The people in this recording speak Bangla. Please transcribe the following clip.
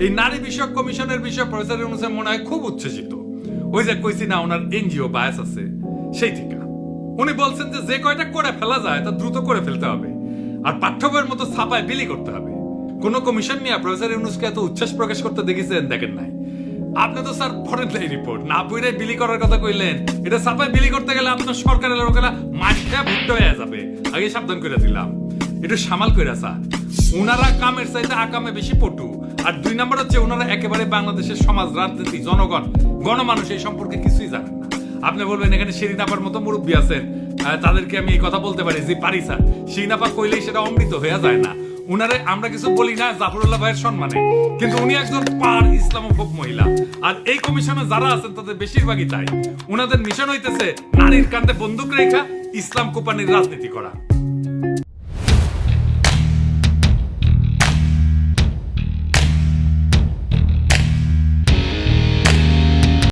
এই নারী বিষয়ক কমিশনের বিষয়ে প্রফেসর ইউনূসের মনে হয় খুব উচ্ছ্বসিত। ওই যে কইছি না ওনার এনজিও বায়াস আছে, সেই থেকে উনি বলছেন যে কয়টা করে ফেলা যায় তা দ্রুত করে ফেলতে হবে, আর পাঠ্য বইয়ের মতো ছাপায় বিলি করতে হবে। কোন কমিশন নিয়ে প্রফেসর ইউনূসকে এত উচ্ছ্বাস প্রকাশ করতে দেখেছেন? দেখেন নাই। আপনি তো স্যার পড়েন নাই রিপোর্ট, না পড়ে বিলি করার কথা কইলেন। এটা ছাপায় বিলি করতে গেলে আপনার সরকারের লোকেরা মাঠটা ভুট্টা হয়ে যাবে, আগে সাবধান করে দিলাম। একটু সামাল করে স্যার। উনারা কামের চাইতে আকামে বেশি পটু, আর 2 নম্বর হচ্ছে উনারা একেবারে বাংলাদেশের সমাজ, রাজনীতি, জনগণ, গণমানুষ এই সম্পর্কে কিছুই জানেন না। আপনি বলবেন এখানে শিরিন আপার মতো মুরব্বী আছেন, তাদেরকে আমি এই কথা বলতে পারি যে পারি স্যার। শিরিন আপা কইলেই সেটা অমৃত হয়ে যায় না। উনারে আমরা কিছু বলি না জাফরুল্লাহ ভাইয়ের সম্মানে, কিন্তু উনি একজন পার ইসলামোফোব মহিলা। আর এই কমিশনে যারা আছেন তাদের বেশিরভাগই তাই। উনাদের মিশন হইতেছে নারীর কাঁধে বন্দুক রেখা ইসলাম কোপানির রাজনীতি করা।